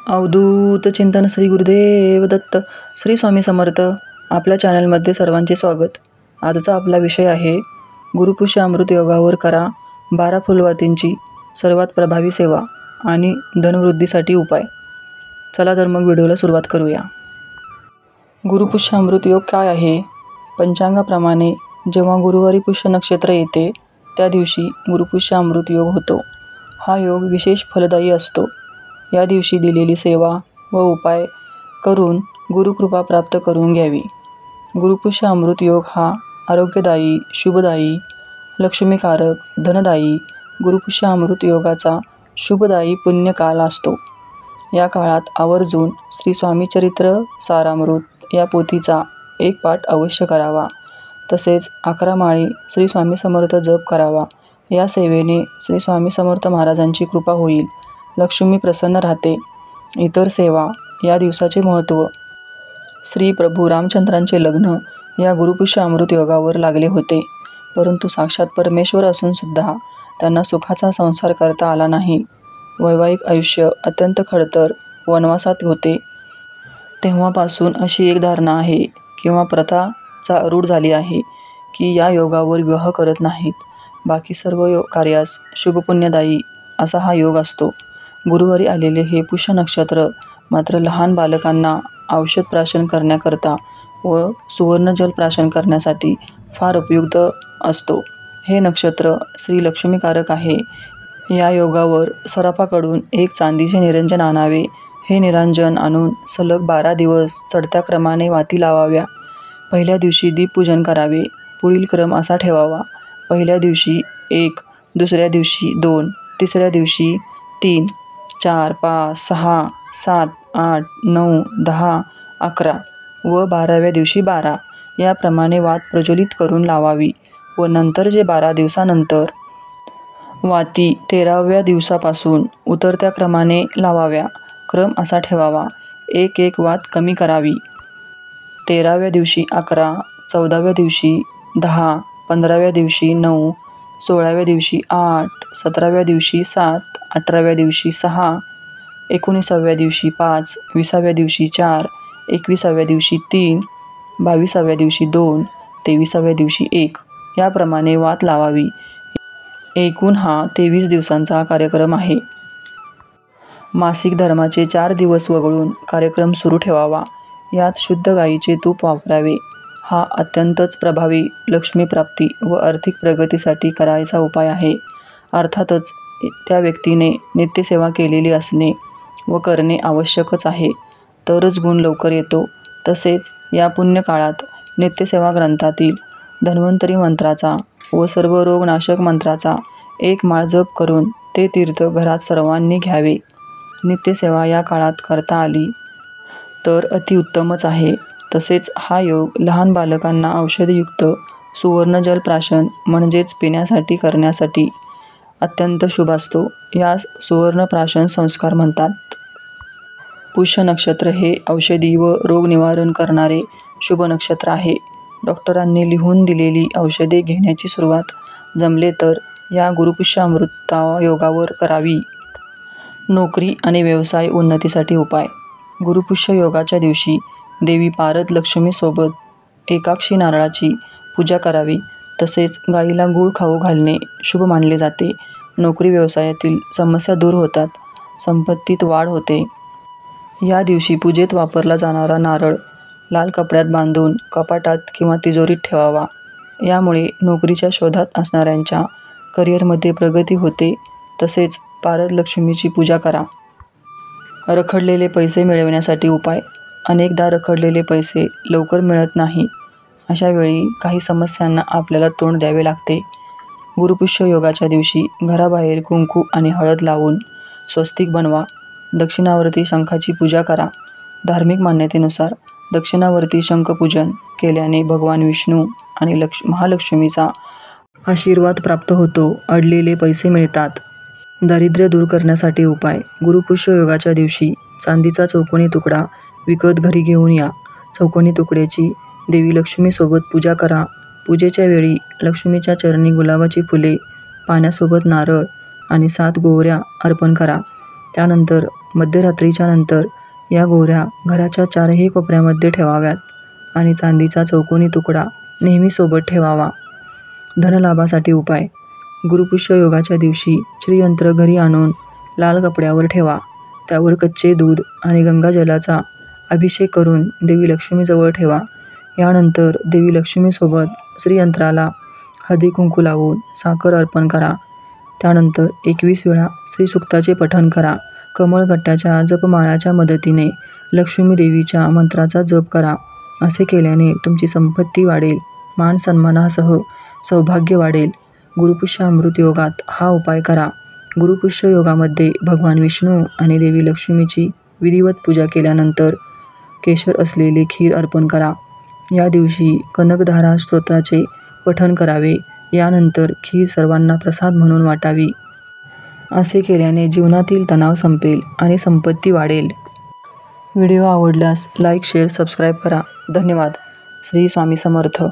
अवधूत चिंतन श्री गुरुदेव दत्त. श्री स्वामी समर्थ. आपल्या चॅनलमध्ये सर्वांचे स्वागत. आजचा आपला विषय आहे गुरुपुष्य अमृत योगावर करा 12 फुलवातींची सर्वात प्रभावी सेवा आणि धनवृद्धीसाठी उपाय. चला तर मग व्हिडिओला सुरुवात करूया. गुरुपुष्य अमृत योग काय आहे? पंचांगाप्रमाणे जेव्हा गुरुवारी पुष्य नक्षत्र येते त्या दिवशी गुरुपुष्य अमृत योग होतो. हा योग विशेष फलदायी असतो. या दिवशी दिलेली सेवा व उपाय करून गुरुकृपा प्राप्त करून घ्यावी. गुरुपुष्य अमृत योग हा आरोग्यदायी, शुभदायी, लक्ष्मीकारक, धनदायी गुरुपुष्य अमृत योगाचा शुभदायी पुण्यकाल असतो. या काळात आवर्जून श्री स्वामी चरित्र सारामृत या पोथीचा एक पाठ अवश्य करावा. तसेच 11 माळी श्री स्वामी समर्थ जप करावा. या सेवेने श्री स्वामी समर्थ महाराजांची कृपा होईल, लक्ष्मी प्रसन्न राहते. इतर सेवा. या दिवसाचे महत्त्व. श्री प्रभू रामचंद्रांचे लग्न या गुरुपुष्य अमृत योगावर लागले होते, परंतु साक्षात परमेश्वर असून सुद्धा त्यांना सुखाचा संसार करता आला नाही. वैवाहिक आयुष्य अत्यंत खडतर वनवासात होते. तेव्हापासून अशी एक धारणा आहे किंवा प्रथा रूढ झाली आहे की या योगावर विवाह करत नाहीत. बाकी सर्व कार्यास शुभपुण्यदायी असा हा योग असतो. गुरुवारी आलेले हे पुष्य नक्षत्र मात्र लहान बालकांना औषध प्राशन करण्याकरता व सुवर्णजल प्राशन करण्यासाठी फार उपयुक्त असतो. हे नक्षत्र श्री लक्ष्मीकारक आहे. या योगावर सराफाकडून एक चांदीचे निरंजन आणावे. हे निरंजन आणून सलग 12 दिवस चढत्या क्रमाने वाती लावाव्या. पहिल्या दिवशी दीपपूजन करावे. पुढील क्रम असा ठेवावा: पहिल्या दिवशी 1, दुसऱ्या दिवशी 2, तिसऱ्या दिवशी 3, 4, 5, 6, 7, 8, 9, 10, 11 व 12व्या दिवशी 12 याप्रमाणे वात प्रज्वलित करून लावावी व नंतर जे 12 दिवसानंतर वाती 13व्या दिवसापासून उतरत्या क्रमाने लावाव्या. क्रम असा ठेवावा: 1 वात कमी करावी. 13व्या दिवशी 11, 14व्या दिवशी 10, 15व्या दिवशी 9, 16व्या दिवशी 8, 17व्या दिवशी 7, 18व्या दिवशी 6, 19व्या दिवशी 5, 20व्या दिवशी 4, 21व्या दिवशी 3, 22व्या दिवशी 2, 23व्या दिवशी 1 याप्रमाणे वात लावावी. एकूण हा 23 दिवसांचा कार्यक्रम आहे. मासिक धर्माचे 4 दिवस वगळून कार्यक्रम सुरू ठेवावा. यात शुद्ध गाईचे तूप वापरावे. हा अत्यंतच प्रभावी लक्ष्मीप्राप्ती व आर्थिक प्रगतीसाठी करायचा उपाय आहे. अर्थातच त्या व्यक्तीने नित्यसेवा केलेली असणे व करणे आवश्यकच आहे, तरच गुण लवकर येतो. तसेच या पुण्यकाळात नित्यसेवा ग्रंथातील धन्वंतरी मंत्राचा व सर्व रोगनाशक मंत्राचा 1 माळ जप करून ते तीर्थ घरात सर्वांनी घ्यावे. नित्यसेवा या काळात करता आली तर अतिउत्तमच आहे. तसेच हा योग लहान बालकांना औषधयुक्त सुवर्णजल प्राशन म्हणजेच पिण्यासाठी करण्यासाठी अत्यंत शुभ असतो. यास सुवर्ण प्राशन संस्कार म्हणतात. पुष्य नक्षत्र हे औषधी व रोगनिवारण करणारे शुभ नक्षत्र आहे. डॉक्टरांनी लिहून दिलेली औषधे घेण्याची सुरुवात जमले तर या गुरुपुष्य अमृत योगावर करावी. नोकरी आणि व्यवसाय उन्नतीसाठी उपाय. गुरुपुष्य योगाच्या दिवशी देवी पारद लक्ष्मीसोबत एकाक्षी नारळाची पूजा करावी. तसेच गाईला गूळ खाऊ घालणे शुभ मानले जाते. नोकरी व्यवसायातील समस्या दूर होतात. संपत्तीत वाढ होते. या दिवशी पूजेत वापरला जाणारा नारळ लाल कपड्यात बांधून कपाटात किंवा तिजोरीत ठेवावा. यामुळे नोकरीच्या शोधात असणाऱ्यांच्या करिअरमध्ये प्रगती होते. तसेच पारद लक्ष्मीची पूजा करा. रखडलेले पैसे मिळवण्यासाठी उपाय. अनेकदा रखडलेले पैसे लवकर मिळत नाही. अशा वेळी काही समस्यांना आपल्याला तोंड द्यावे लागते. गुरुपुष्य योगाच्या दिवशी घराबाहेर कुंकू आणि हळद लावून स्वस्तिक बनवा. दक्षिणावर्ती शंखाची पूजा करा. धार्मिक मान्यतेनुसार दक्षिणावर्ती शंखपूजन केल्याने भगवान विष्णू आणि महालक्ष्मीचा आशीर्वाद प्राप्त होतो. अडलेले पैसे मिळतात. दारिद्र्य दूर करण्यासाठी उपाय. गुरुपुष्य योगाच्या दिवशी चांदीचा चौकोनी तुकडा विकत घरी घेऊन या. चौकोनी तुकड्याची देवी लक्ष्मीसोबत पूजा करा. पूजेच्या वेळी लक्ष्मीच्या चरणी गुलाबाची फुले, पाण्यासोबत नारळ आणि 7 गोवऱ्या अर्पण करा. त्यानंतर मध्यरात्रीच्या नंतर या गोवऱ्या घराच्या चारही कोपऱ्यामध्ये ठेवाव्यात आणि चांदीचा चौकोनी तुकडा नेहमी सोबत ठेवावा. धनलाभासाठी उपाय. गुरुपुष्य योगाच्या दिवशी श्रीयंत्र घरी आणून लाल कपड्यावर ठेवा. त्यावर कच्चे दूध आणि गंगाजलाचा अभिषेक करून देवी लक्ष्मीजवळ ठेवा. यानंतर देवी लक्ष्मीसोबत श्रीयंत्राला हळदी कुंकू लावून साखर अर्पण करा. त्यानंतर 21 वेळा श्रीसूक्ताचे पठण करा. कमळगट्ट्याच्या जपमाळाच्या मदतीने लक्ष्मी देवीच्या मंत्राचा जप करा. असे केल्याने तुमची संपत्ती वाढेल, मान सन्मानासह सौभाग्य वाढेल. गुरुपुष्य अमृत योगात हा उपाय करा. गुरुपुष्य योगामध्ये भगवान विष्णू आणि देवी लक्ष्मीची विधिवत पूजा केल्यानंतर केशर असलेले खीर अर्पण करा. या दिवशी कनकधारा स्तोत्राचे पठण करावे. यानंतर खीर सर्वांना प्रसाद म्हणून वाटावी. असे केल्याने जीवनातील तणाव संपेल आणि संपत्ती वाढेल. व्हिडिओ आवडल्यास लाईक, शेअर, सबस्क्राईब करा. धन्यवाद. श्री स्वामी समर्थ.